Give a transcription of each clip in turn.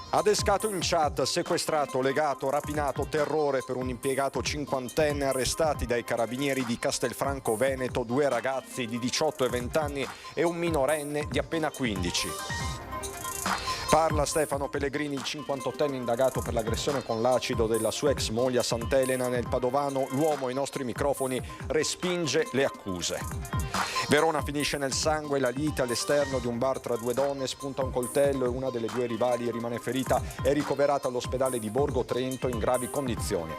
Adescato in chat, sequestrato, legato, rapinato, terrore per un impiegato cinquantenne, arrestati dai carabinieri di Castelfranco Veneto 2 ragazzi di 18 e 20 anni e un minorenne di appena 15. Parla Stefano Pellegrini, il 58enne indagato per l'aggressione con l'acido della sua ex moglie a Sant'Elena nel Padovano. L'uomo ai nostri microfoni respinge le accuse. Verona finisce nel sangue, la lite all'esterno di un bar tra 2 donne, spunta un coltello e una delle 2 rivali rimane ferita, è ricoverata all'ospedale di Borgo Trento in gravi condizioni.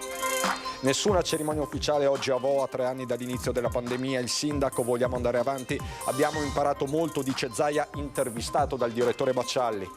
Nessuna cerimonia ufficiale oggi a Vo, a 3 anni dall'inizio della pandemia. Il sindaco: vogliamo andare avanti, abbiamo imparato molto, dice Zaia, intervistato dal direttore Baccialli.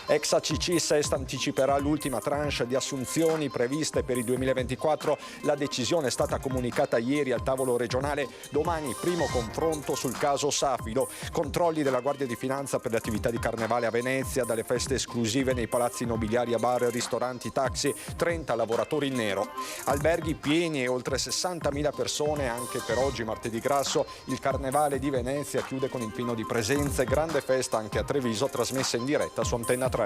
Ex ACC Sest anticiperà l'ultima tranche di assunzioni previste per il 2024. La decisione è stata comunicata ieri al tavolo regionale. Domani primo confronto sul caso Safilo. Controlli della Guardia di Finanza per le attività di carnevale a Venezia, dalle feste esclusive nei palazzi nobiliari a bar, ristoranti, taxi, 30 lavoratori in nero. Alberghi pieni e oltre 60.000 persone anche per oggi, martedì grasso. Il carnevale di Venezia chiude con il pieno di presenze. Grande festa anche a Treviso, trasmessa in diretta su Antenna 3.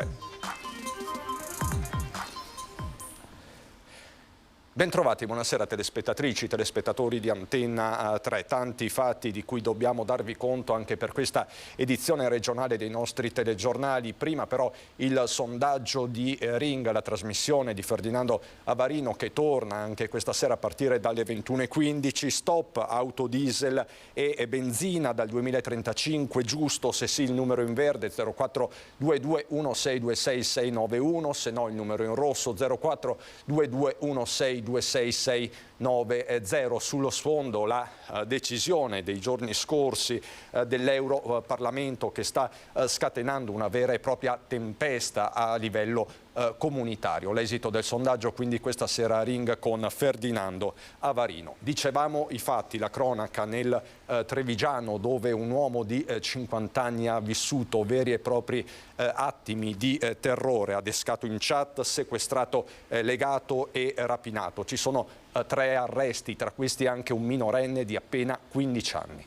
Bentrovati, buonasera telespettatrici, telespettatori di Antenna 3. Tanti fatti di cui dobbiamo darvi conto anche per questa edizione regionale dei nostri telegiornali. Prima però il sondaggio di Ring, la trasmissione di Ferdinando Avarino che torna anche questa sera a partire dalle 21:15. Stop auto diesel e benzina dal 2035, giusto? Se sì il numero in verde 0422162691, se no il numero in rosso 0422162690. Sullo sfondo la decisione dei giorni scorsi dell'Europarlamento che sta scatenando una vera e propria tempesta a livello comunitario. L'esito del sondaggio quindi questa sera a Ring con Ferdinando Avarino. Dicevamo i fatti, la cronaca nel Trevigiano, dove un uomo di 50 anni ha vissuto veri e propri attimi di terrore, adescato in chat, sequestrato, legato e rapinato. Ci sono 3 arresti, tra questi anche un minorenne di appena 15 anni.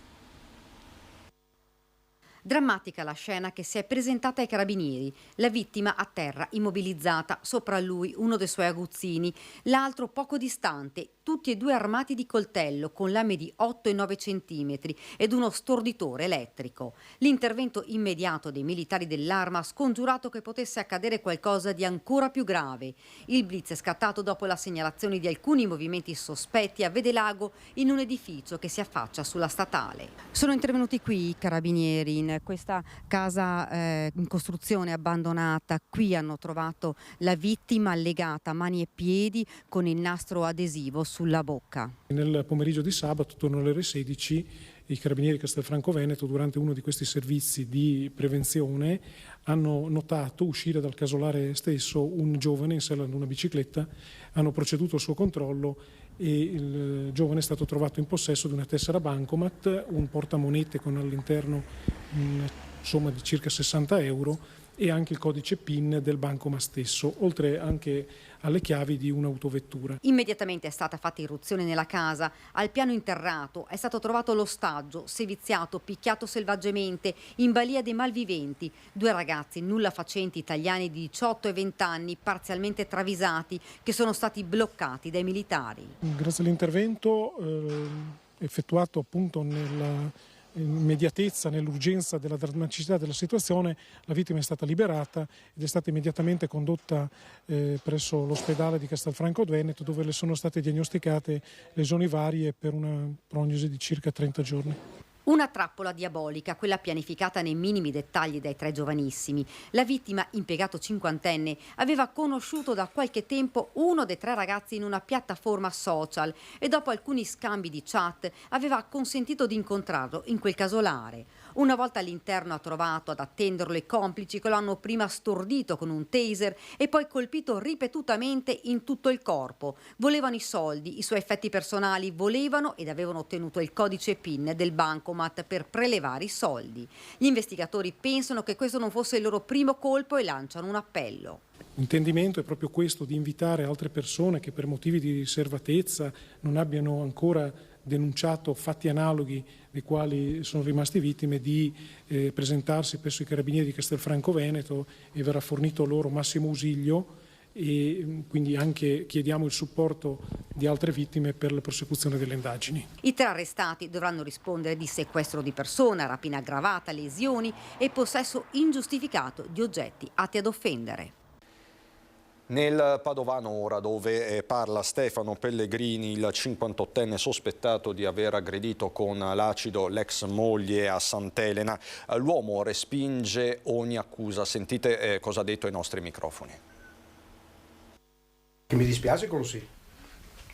Drammatica la scena che si è presentata ai carabinieri. La vittima a terra, immobilizzata, sopra lui uno dei suoi aguzzini, l'altro poco distante, tutti e 2 armati di coltello con lame di 8 e 9 centimetri ed uno storditore elettrico. L'intervento immediato dei militari dell'Arma ha scongiurato che potesse accadere qualcosa di ancora più grave. Il blitz è scattato dopo la segnalazione di alcuni movimenti sospetti a Vedelago in un edificio che si affaccia sulla statale. Sono intervenuti qui i carabinieri in questa casa in costruzione abbandonata. Qui hanno trovato la vittima legata a mani e piedi con il nastro adesivo sulla bocca. Nel pomeriggio di sabato, attorno alle ore 16, i carabinieri Castelfranco Veneto, durante uno di questi servizi di prevenzione, hanno notato uscire dal casolare stesso un giovane in sella ad una bicicletta, hanno proceduto al suo controllo e il giovane è stato trovato in possesso di una tessera bancomat, un portamonete con all'interno una somma di circa 60 euro e anche il codice PIN del bancomat stesso, oltre anche alle chiavi di un'autovettura. Immediatamente è stata fatta irruzione nella casa. Al piano interrato è stato trovato l'ostaggio, seviziato, picchiato selvaggiamente, in balia dei malviventi. 2 ragazzi nulla facenti italiani di 18 e 20 anni, parzialmente travisati, che sono stati bloccati dai militari. Grazie all'intervento effettuato appunto nell'immediatezza, nell'urgenza della drammaticità della situazione, la vittima è stata liberata ed è stata immediatamente condotta presso l'ospedale di Castelfranco Veneto, dove le sono state diagnosticate lesioni varie per una prognosi di circa 30 giorni. Una trappola diabolica, quella pianificata nei minimi dettagli dai 3 giovanissimi. La vittima, impiegato cinquantenne, aveva conosciuto da qualche tempo uno dei 3 ragazzi in una piattaforma social e dopo alcuni scambi di chat aveva consentito di incontrarlo in quel casolare. Una volta all'interno ha trovato ad attenderlo i complici che lo hanno prima stordito con un taser e poi colpito ripetutamente in tutto il corpo. Volevano i soldi, i suoi effetti personali, volevano ed avevano ottenuto il codice PIN del bancomat per prelevare i soldi. Gli investigatori pensano che questo non fosse il loro primo colpo e lanciano un appello. L'intendimento è proprio questo, di invitare altre persone che per motivi di riservatezza non abbiano ancora denunciato fatti analoghi dei quali sono rimasti vittime, di presentarsi presso i Carabinieri di Castelfranco Veneto e verrà fornito loro massimo ausilio, e quindi anche chiediamo il supporto di altre vittime per la prosecuzione delle indagini. I 3 arrestati dovranno rispondere di sequestro di persona, rapina aggravata, lesioni e possesso ingiustificato di oggetti atti ad offendere. Nel Padovano ora, dove parla Stefano Pellegrini, il 58enne sospettato di aver aggredito con l'acido l'ex moglie a Sant'Elena, l'uomo respinge ogni accusa. Sentite cosa ha detto ai nostri microfoni. Che mi dispiace così,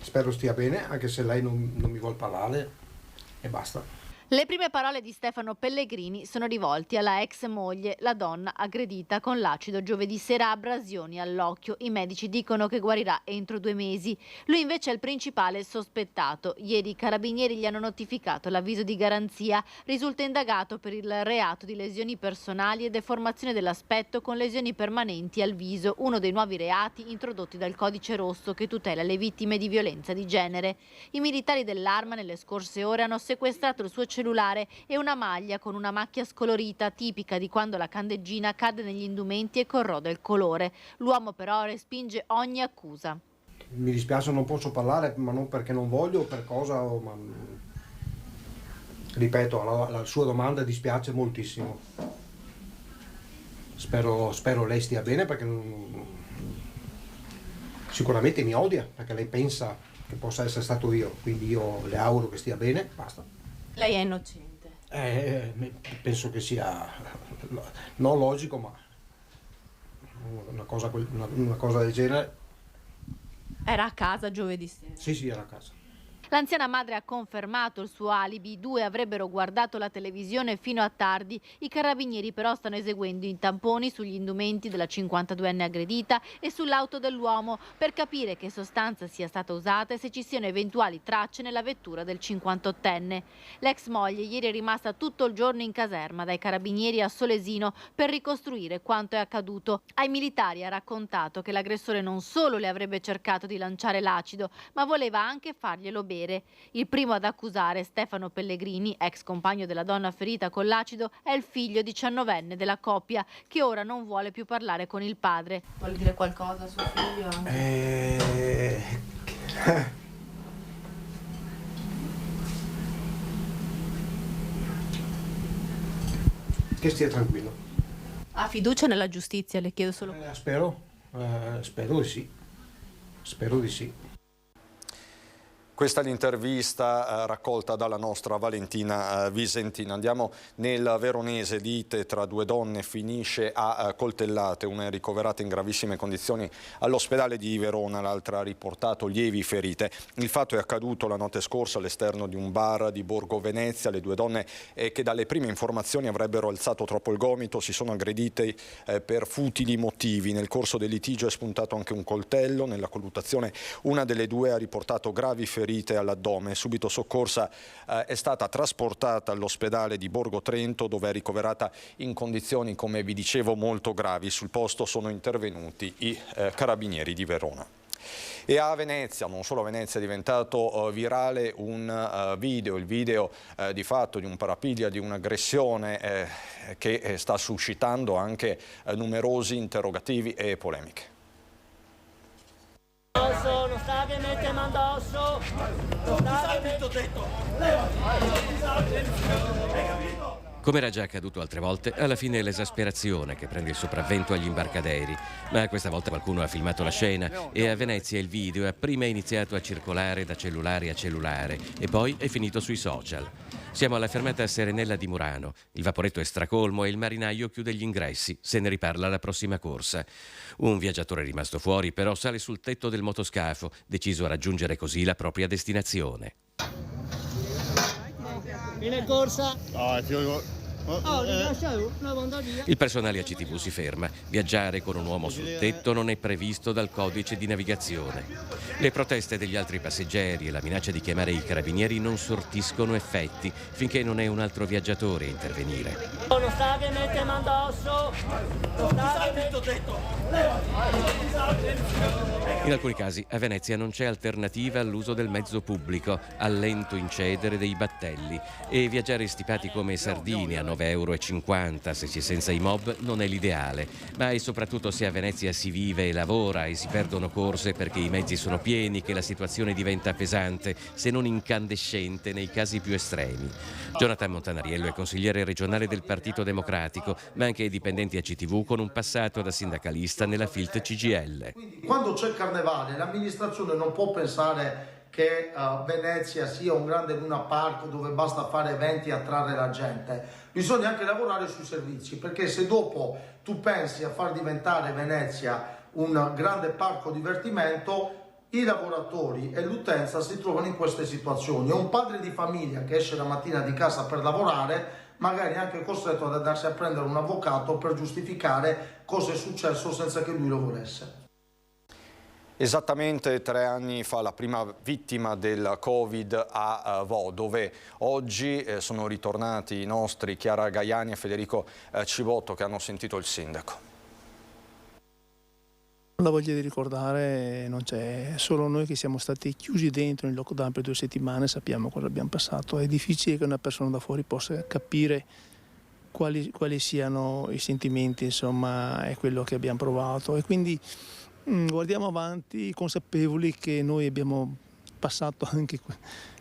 spero stia bene, anche se lei non mi vuol parlare e basta. Le prime parole di Stefano Pellegrini sono rivolte alla ex moglie, la donna aggredita con l'acido giovedì sera, abrasioni all'occhio. I medici dicono che guarirà entro 2 mesi. Lui invece è il principale sospettato. Ieri i carabinieri gli hanno notificato l'avviso di garanzia. Risulta indagato per il reato di lesioni personali e deformazione dell'aspetto con lesioni permanenti al viso, uno dei nuovi reati introdotti dal Codice Rosso che tutela le vittime di violenza di genere. I militari dell'Arma nelle scorse ore hanno sequestrato il suo cellulare e una maglia con una macchia scolorita tipica di quando la candeggina cade negli indumenti e corrode il colore. L'uomo però respinge ogni accusa. Mi dispiace, non posso parlare, ma non perché non voglio o per cosa, ma ripeto, la sua domanda dispiace moltissimo. Spero lei stia bene, perché sicuramente mi odia, perché lei pensa che possa essere stato io, quindi io le auguro che stia bene, basta. Lei è innocente? Penso che sia non logico, ma una cosa del genere. Era a casa giovedì sera? Sì, era a casa. L'anziana madre ha confermato il suo alibi. I 2 avrebbero guardato la televisione fino a tardi. I carabinieri però stanno eseguendo i tamponi sugli indumenti della 52enne aggredita e sull'auto dell'uomo per capire che sostanza sia stata usata e se ci siano eventuali tracce nella vettura del 58enne. L'ex moglie ieri è rimasta tutto il giorno in caserma dai carabinieri a Solesino per ricostruire quanto è accaduto. Ai militari ha raccontato che l'aggressore non solo le avrebbe cercato di lanciare l'acido, ma voleva anche farglielo bere. Il primo ad accusare, Stefano Pellegrini, ex compagno della donna ferita con l'acido, è il figlio 19enne della coppia, che ora non vuole più parlare con il padre. Vuole dire qualcosa a suo figlio? Che stia tranquillo. Ha fiducia nella giustizia, le chiedo solo. Spero di sì. Spero di sì. Questa è l'intervista raccolta dalla nostra Valentina Visentina. Andiamo nel Veronese. Lite tra 2 donne finisce a coltellate. Una è ricoverata in gravissime condizioni all'ospedale di Verona, l'altra ha riportato lievi ferite. Il fatto è accaduto la notte scorsa all'esterno di un bar di Borgo Venezia. Le 2 donne che dalle prime informazioni avrebbero alzato troppo il gomito si sono aggredite per futili motivi. Nel corso del litigio è spuntato anche un coltello. Nella colluttazione una delle 2 ha riportato gravi ferite all'addome. Subito soccorsa è stata trasportata all'ospedale di Borgo Trento, dove è ricoverata in condizioni, come vi dicevo, molto gravi. Sul posto sono intervenuti i carabinieri di Verona. E a Venezia, non solo a Venezia, è diventato virale un video, il video di fatto di un parapiglia, di un'aggressione che sta suscitando anche numerosi interrogativi e polemiche. Non sta che mette mano addosso, non sta che Come era già accaduto altre volte, alla fine è l'esasperazione che prende il sopravvento agli imbarcaderi. Ma questa volta qualcuno ha filmato la scena e a Venezia il video prima è iniziato a circolare da cellulare a cellulare e poi è finito sui social. Siamo alla fermata Serenella di Murano. Il vaporetto è stracolmo e il marinaio chiude gli ingressi. Se ne riparla alla prossima corsa. Un viaggiatore è rimasto fuori, però sale sul tetto del motoscafo, deciso a raggiungere così la propria destinazione. Viene corsa. Il personale ACTV si ferma. Viaggiare con un uomo sul tetto non è previsto dal codice di navigazione. Le proteste degli altri passeggeri e la minaccia di chiamare i carabinieri non sortiscono effetti finché non è un altro viaggiatore a intervenire. Non sta che mette mano addosso. In alcuni casi a Venezia non c'è alternativa all'uso del mezzo pubblico, al lento incedere dei battelli, e viaggiare stipati come sardine a 9,50 € se si è senza i mob non è l'ideale, ma è soprattutto se a Venezia si vive e lavora e si perdono corse perché i mezzi sono pieni che la situazione diventa pesante, se non incandescente nei casi più estremi. Jonathan Montanariello è consigliere regionale del Partito Democratico, ma anche dipendente a CTV con un passato da sindacalista nella Filt CGIL. Quando c'è il carnevale l'amministrazione non può pensare che Venezia sia un grande Luna Park dove basta fare eventi e attrarre la gente. Bisogna anche lavorare sui servizi, perché se dopo tu pensi a far diventare Venezia un grande parco divertimento, i lavoratori e l'utenza si trovano in queste situazioni. È un padre di famiglia che esce la mattina di casa per lavorare, magari anche costretto ad andarsi a prendere un avvocato per giustificare cosa è successo senza che lui lo volesse. Esattamente 3 anni fa la prima vittima del Covid a Vo, dove oggi sono ritornati i nostri Chiara Gaiani e Federico Cibotto, che hanno sentito il sindaco. La voglia di ricordare non c'è, solo noi che siamo stati chiusi dentro in lockdown per 2 settimane sappiamo cosa abbiamo passato. È difficile che una persona da fuori possa capire quali siano i sentimenti, insomma, è quello che abbiamo provato, e quindi guardiamo avanti consapevoli che noi abbiamo passato anche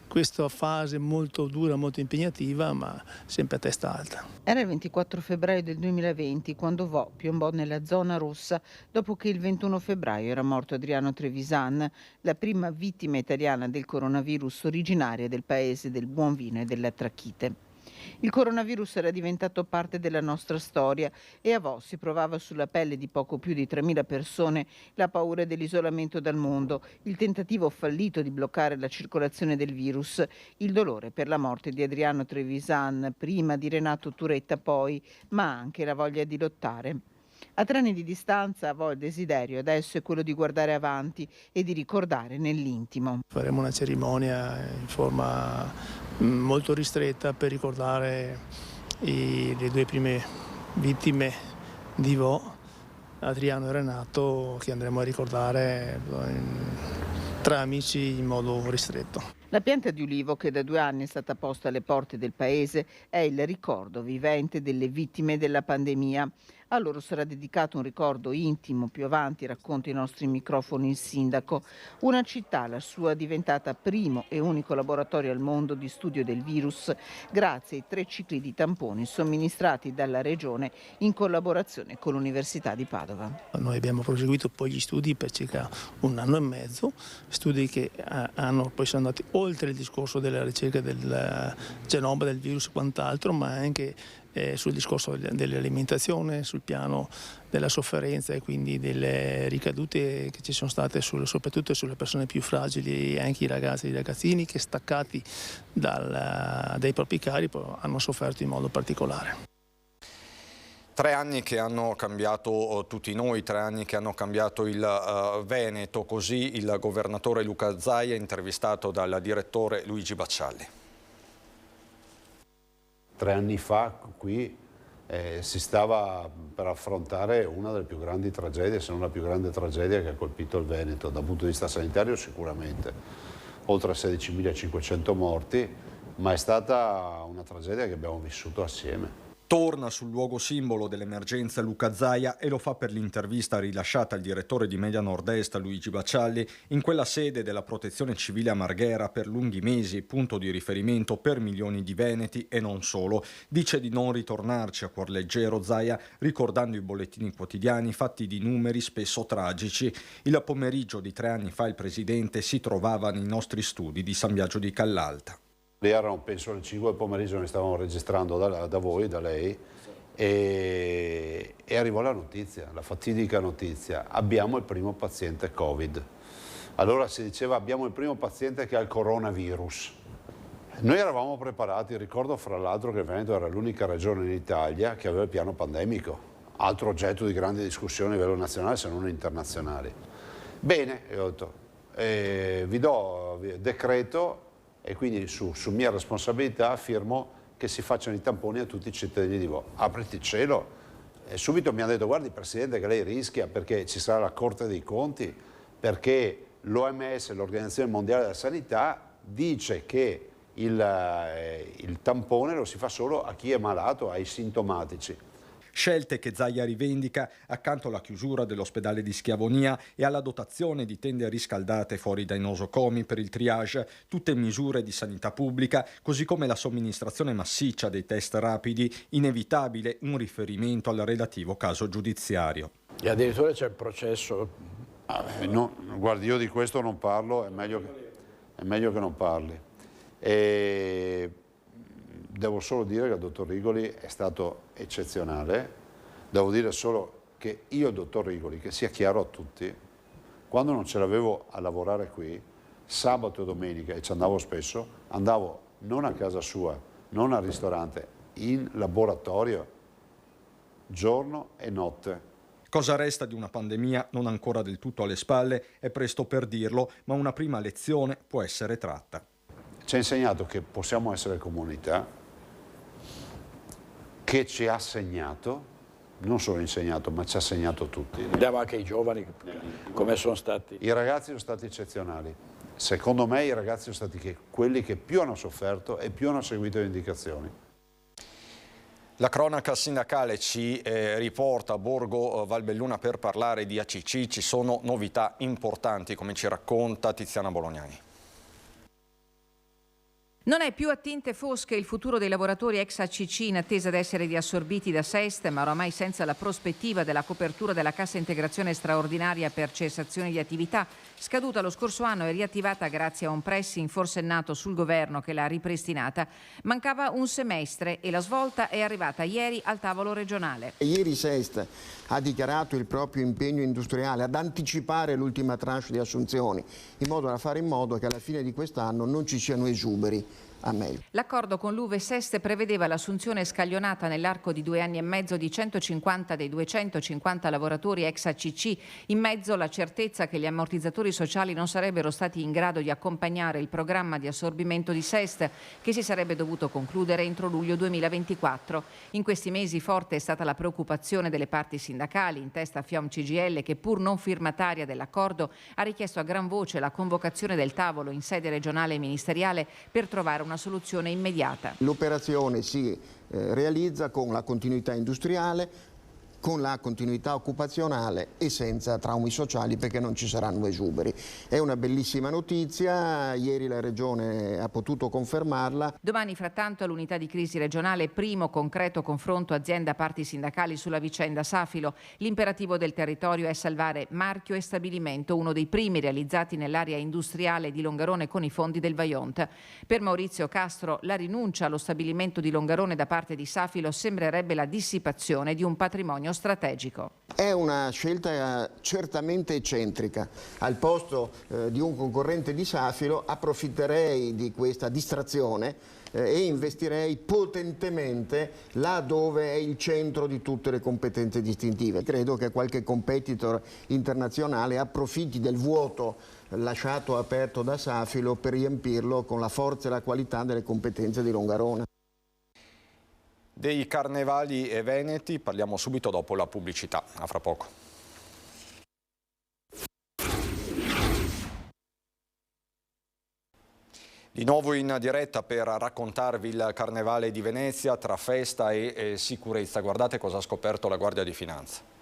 questa fase molto dura, molto impegnativa, ma sempre a testa alta. Era il 24 febbraio del 2020 quando Vo piombò nella zona rossa dopo che il 21 febbraio era morto Adriano Trevisan, la prima vittima italiana del coronavirus originaria del paese del buon vino e della trachite. Il coronavirus era diventato parte della nostra storia e a Vo si provava sulla pelle di poco più di 3.000 persone la paura dell'isolamento dal mondo, il tentativo fallito di bloccare la circolazione del virus, il dolore per la morte di Adriano Trevisan, prima di Renato Turetta poi, ma anche la voglia di lottare. A 3 anni di distanza, a Vo il desiderio adesso è quello di guardare avanti e di ricordare nell'intimo. Faremo una cerimonia in forma molto ristretta per ricordare le 2 prime vittime di Vo, Adriano e Renato, che andremo a ricordare tra amici in modo ristretto. La pianta di ulivo che da 2 anni è stata posta alle porte del paese è il ricordo vivente delle vittime della pandemia. A loro sarà dedicato un ricordo intimo, più avanti racconta ai nostri microfoni il sindaco. Una città, la sua, diventata primo e unico laboratorio al mondo di studio del virus grazie ai 3 cicli di tamponi somministrati dalla Regione in collaborazione con l'Università di Padova. Noi abbiamo proseguito poi gli studi per circa 1 anno e mezzo, studi che poi sono andati oltre il discorso della ricerca del genoma del virus e quant'altro, ma anche sul discorso dell'alimentazione, sul piano della sofferenza e quindi delle ricadute che ci sono state soprattutto sulle persone più fragili, e anche i ragazzi e i ragazzini che staccati dai propri cari hanno sofferto in modo particolare. 3 anni che hanno cambiato tutti noi, 3 anni che hanno cambiato il Veneto, così il governatore Luca Zaia, intervistato dal direttore Luigi Baccialli. 3 anni fa qui si stava per affrontare una delle più grandi tragedie, se non la più grande tragedia che ha colpito il Veneto, dal punto di vista sanitario sicuramente, oltre 16.500 morti, ma è stata una tragedia che abbiamo vissuto assieme. Torna sul luogo simbolo dell'emergenza Luca Zaia e lo fa per l'intervista rilasciata al direttore di Media Nord-Est Luigi Baccialli in quella sede della Protezione Civile a Marghera per lunghi mesi, punto di riferimento per milioni di veneti e non solo. Dice di non ritornarci a cuor leggero Zaia, ricordando i bollettini quotidiani fatti di numeri spesso tragici. Il pomeriggio di 3 anni fa il presidente si trovava nei nostri studi di San Biagio di Callalta. Erano penso le 5 del pomeriggio, ne stavamo registrando da voi, da lei, e arrivò la notizia, la fatidica notizia: abbiamo il primo paziente Covid. Allora si diceva abbiamo il primo paziente che ha il coronavirus. Noi eravamo preparati, ricordo fra l'altro che il Veneto era l'unica regione in Italia che aveva il piano pandemico, altro oggetto di grande discussione a livello nazionale se non internazionale. Bene, ho detto, vi do decreto, e quindi su mia responsabilità firmo che si facciano i tamponi a tutti i cittadini di Vo. Apriti il cielo, E subito mi hanno detto: guardi Presidente che lei rischia, perché ci sarà la Corte dei Conti, perché l'OMS, l'Organizzazione Mondiale della Sanità, dice che il tampone lo si fa solo a chi è malato, ai sintomatici. Scelte che Zaia rivendica accanto alla chiusura dell'ospedale di Schiavonia e alla dotazione di tende riscaldate fuori dai nosocomi per il triage, tutte misure di sanità pubblica, così come la somministrazione massiccia dei test rapidi, inevitabile un riferimento al relativo caso giudiziario. E addirittura c'è il processo. No, guardi, io di questo non parlo, è meglio che non parli. E devo solo dire che il dottor Rigoli è stato eccezionale. Devo dire solo che io, il dottor Rigoli, che sia chiaro a tutti, quando non ce l'avevo a lavorare qui, sabato e domenica, e ci andavo spesso, andavo non a casa sua, non al ristorante, in laboratorio, giorno e notte. Cosa resta di una pandemia non ancora del tutto alle spalle? È presto per dirlo, ma una prima lezione può essere tratta. Ci ha insegnato che possiamo essere comunità, che ci ha segnato, non solo insegnato, ma ci ha segnato tutti. Vediamo anche i giovani come sono stati. I ragazzi sono stati eccezionali. Secondo me i ragazzi sono stati quelli che più hanno sofferto e più hanno seguito le indicazioni. La cronaca sindacale ci riporta a Borgo Valbelluna per parlare di ACC. Ci sono novità importanti, come ci racconta Tiziana Bolognani. Non è più a tinte fosche il futuro dei lavoratori ex ACC in attesa di essere riassorbiti da SEST, ma oramai senza la prospettiva della copertura della cassa integrazione straordinaria per cessazione di attività, scaduta lo scorso anno e riattivata grazie a un pressing forsennato sul governo che l'ha ripristinata. Mancava un semestre e la svolta è arrivata ieri al tavolo regionale. Ieri SEST ha dichiarato il proprio impegno industriale ad anticipare l'ultima tranche di assunzioni, in modo da fare in modo che alla fine di quest'anno non ci siano esuberi. L'accordo con l'Uve SEST prevedeva l'assunzione scaglionata nell'arco di 2 anni e mezzo di 150 dei 250 lavoratori ex ACC, in mezzo la certezza che gli ammortizzatori sociali non sarebbero stati in grado di accompagnare il programma di assorbimento di SEST, che si sarebbe dovuto concludere entro luglio 2024. In questi mesi forte è stata la preoccupazione delle parti sindacali, in testa a FIOM CGIL, che pur non firmataria dell'accordo ha richiesto a gran voce la convocazione del tavolo in sede regionale e ministeriale per trovare una soluzione immediata. L'operazione si realizza con la continuità industriale, con la continuità occupazionale e senza traumi sociali, perché non ci saranno esuberi. È una bellissima notizia, ieri la Regione ha potuto confermarla. Domani frattanto all'unità di crisi regionale, primo concreto confronto azienda-parti sindacali sulla vicenda Safilo. L'imperativo del territorio è salvare marchio e stabilimento, uno dei primi realizzati nell'area industriale di Longarone con i fondi del Vajont. Per Maurizio Castro la rinuncia allo stabilimento di Longarone da parte di Safilo sembrerebbe la dissipazione di un patrimonio strategico. È una scelta certamente eccentrica. Al posto di un concorrente di Safilo approfitterei di questa distrazione e investirei potentemente là dove è il centro di tutte le competenze distintive. Credo che qualche competitor internazionale approfitti del vuoto lasciato aperto da Safilo per riempirlo con la forza e la qualità delle competenze di Longarone. Dei carnevali veneti parliamo subito dopo la pubblicità. A fra poco. Di nuovo in diretta per raccontarvi il Carnevale di Venezia tra festa e sicurezza. Guardate cosa ha scoperto la Guardia di Finanza.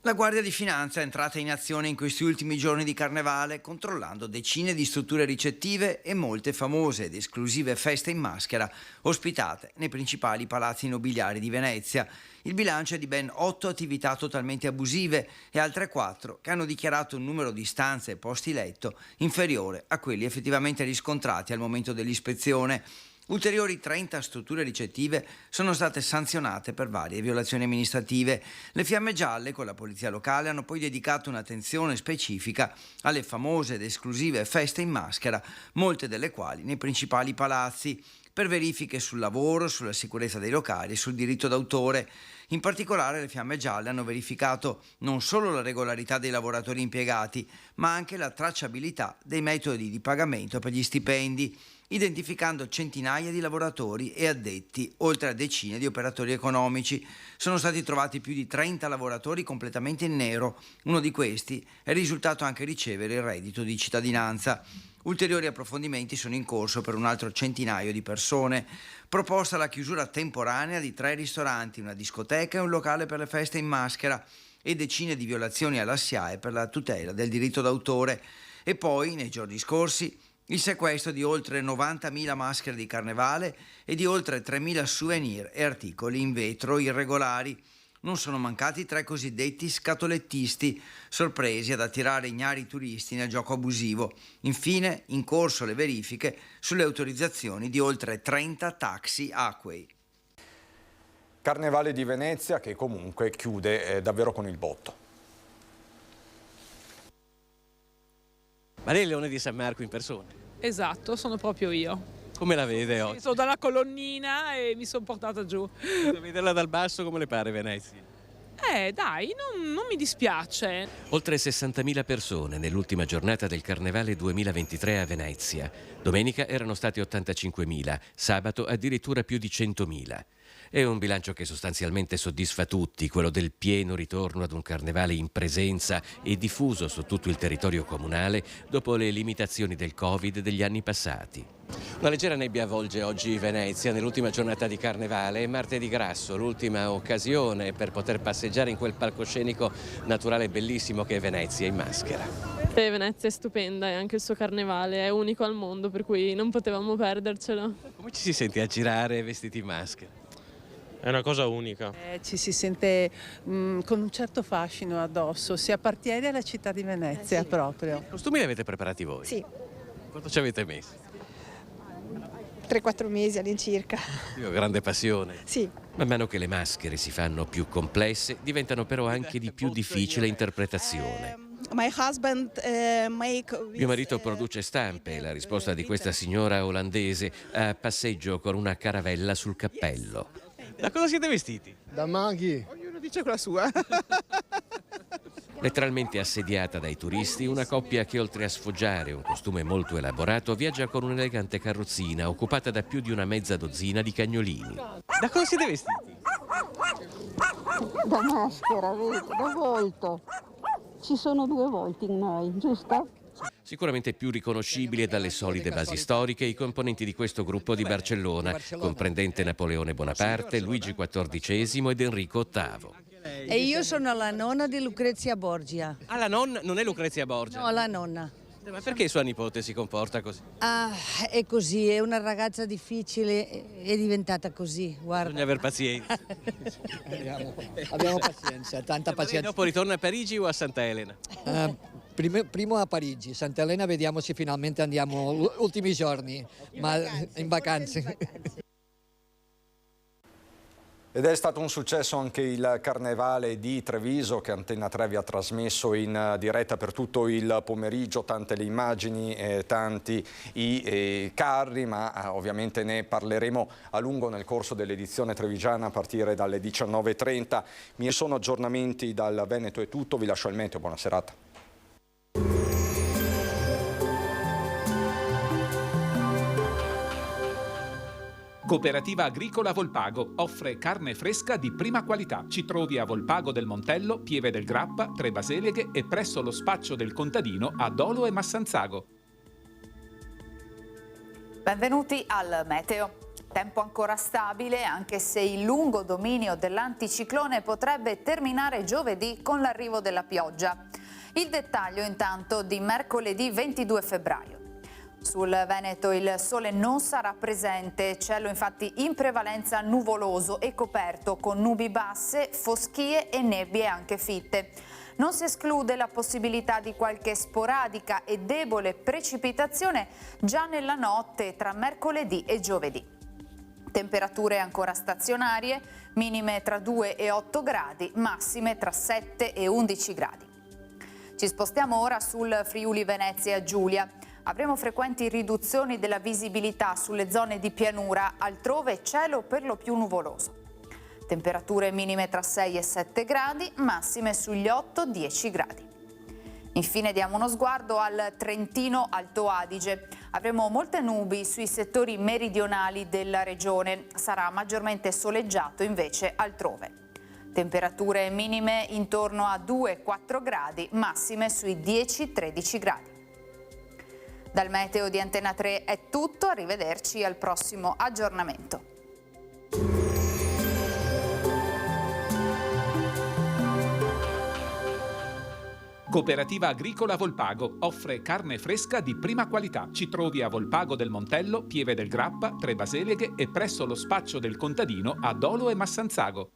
La Guardia di Finanza è entrata in azione in questi ultimi giorni di Carnevale controllando decine di strutture ricettive e molte famose ed esclusive feste in maschera ospitate nei principali palazzi nobiliari di Venezia. Il bilancio è di ben 8 attività totalmente abusive e altre 4 che hanno dichiarato un numero di stanze e posti letto inferiore a quelli effettivamente riscontrati al momento dell'ispezione. Ulteriori 30 strutture ricettive sono state sanzionate per varie violazioni amministrative. Le Fiamme Gialle con la polizia locale hanno poi dedicato un'attenzione specifica alle famose ed esclusive feste in maschera, molte delle quali nei principali palazzi. per verifiche sul lavoro, sulla sicurezza dei locali e sul diritto d'autore. In particolare le Fiamme Gialle hanno verificato non solo la regolarità dei lavoratori impiegati, ma anche la tracciabilità dei metodi di pagamento per gli stipendi, identificando centinaia di lavoratori e addetti, oltre a decine di operatori economici. Sono stati trovati più di 30 lavoratori completamente in nero. Uno di questi è risultato anche ricevere il reddito di cittadinanza. Ulteriori approfondimenti sono in corso per un altro centinaio di persone. Proposta la chiusura temporanea di 3 ristoranti, una discoteca e un locale per le feste in maschera e decine di violazioni alla SIAE per la tutela del diritto d'autore. E poi, nei giorni scorsi, il sequestro di oltre 90.000 maschere di carnevale e di oltre 3.000 souvenir e articoli in vetro irregolari. Non sono mancati 3 cosiddetti scatolettisti, sorpresi ad attirare ignari turisti nel gioco abusivo. Infine, in corso le verifiche sulle autorizzazioni di oltre 30 taxi Aquay. Carnevale di Venezia che comunque chiude davvero con il botto. Ma lei è il Leone di San Marco in persona? Esatto, sono proprio io. Come la vede oggi? Sono dalla colonnina e mi sono portata giù. Da vederla dal basso come le pare Venezia? Dai, non mi dispiace. Oltre 60.000 persone nell'ultima giornata del Carnevale 2023 a Venezia. Domenica erano stati 85.000, sabato addirittura più di 100.000. È un bilancio che sostanzialmente soddisfa tutti, quello del pieno ritorno ad un carnevale in presenza e diffuso su tutto il territorio comunale dopo le limitazioni del Covid degli anni passati. Una leggera nebbia avvolge oggi Venezia nell'ultima giornata di Carnevale. È martedì grasso, l'ultima occasione per poter passeggiare in quel palcoscenico naturale bellissimo che è Venezia in maschera. Venezia è stupenda e anche il suo carnevale è unico al mondo, per cui non potevamo perdercelo. Come ci si sente a girare vestiti in maschera? È una cosa unica. Ci si sente con un certo fascino addosso, si appartiene alla città di Venezia proprio. I costumi li avete preparati voi? Sì. Quanto ci avete messo? 3-4 mesi all'incirca. Io ho grande passione. Sì. Man mano che le maschere si fanno più complesse, diventano però anche di più difficile interpretazione. Mio marito produce stampe, la risposta di questa signora olandese a passeggio con una caravella sul cappello. Da cosa siete vestiti? Da maghi. Ognuno dice quella sua. Letteralmente assediata dai turisti, una coppia che oltre a sfoggiare un costume molto elaborato viaggia con un'elegante carrozzina occupata da più di una mezza dozzina di cagnolini. Da cosa siete vestiti? Da maschera, vedi, da volto. Ci sono 2 volti in noi, giusto? Sicuramente più riconoscibili dalle solide basi storiche i componenti di questo gruppo di Barcellona, comprendente Napoleone Bonaparte, Luigi XIV ed Enrico VIII. E io sono la nonna di Lucrezia Borgia. Ah, la nonna non è Lucrezia Borgia? No, la nonna. Ma perché sua nipote si comporta così? Ah, è così, è una ragazza difficile, è diventata così, guarda. Bisogna aver pazienza. Abbiamo pazienza, tanta pazienza. Dopo ritorna a Parigi o a Santa Elena? Primo a Parigi, Santa Elena vediamo se finalmente andiamo ultimi giorni, in vacanze. Ed è stato un successo anche il Carnevale di Treviso che Antenna 3 vi ha trasmesso in diretta per tutto il pomeriggio, tante le immagini, tanti i carri, ma ovviamente ne parleremo a lungo nel corso dell'edizione trevigiana a partire dalle 19:30. Mi sono aggiornamenti dal Veneto, è tutto, vi lascio il meteo, buona serata. Cooperativa Agricola Volpago offre carne fresca di prima qualità. Ci trovi a Volpago del Montello, Pieve del Grappa, Tre Baseleghe e presso lo spaccio del contadino a Dolo e Massanzago. Benvenuti al meteo. Tempo ancora stabile, anche se il lungo dominio dell'anticiclone potrebbe terminare giovedì con l'arrivo della pioggia. Il dettaglio intanto di mercoledì 22 febbraio. Sul Veneto il sole non sarà presente, cielo infatti in prevalenza nuvoloso e coperto con nubi basse, foschie e nebbie anche fitte. Non si esclude la possibilità di qualche sporadica e debole precipitazione già nella notte tra mercoledì e giovedì. Temperature ancora stazionarie, minime tra 2 e 8 gradi, massime tra 7 e 11 gradi. Ci spostiamo ora sul Friuli Venezia Giulia. Avremo frequenti riduzioni della visibilità sulle zone di pianura, altrove cielo per lo più nuvoloso. Temperature minime tra 6 e 7 gradi, massime sugli 8-10 gradi. Infine diamo uno sguardo al Trentino Alto Adige. Avremo molte nubi sui settori meridionali della regione, sarà maggiormente soleggiato invece altrove. Temperature minime intorno a 2-4 gradi, massime sui 10-13 gradi. Dal meteo di Antena 3 è tutto, arrivederci al prossimo aggiornamento. Cooperativa Agricola Volpago offre carne fresca di prima qualità. Ci trovi a Volpago del Montello, Pieve del Grappa, Tre Baseleghe e presso lo spaccio del contadino a Dolo e Massanzago.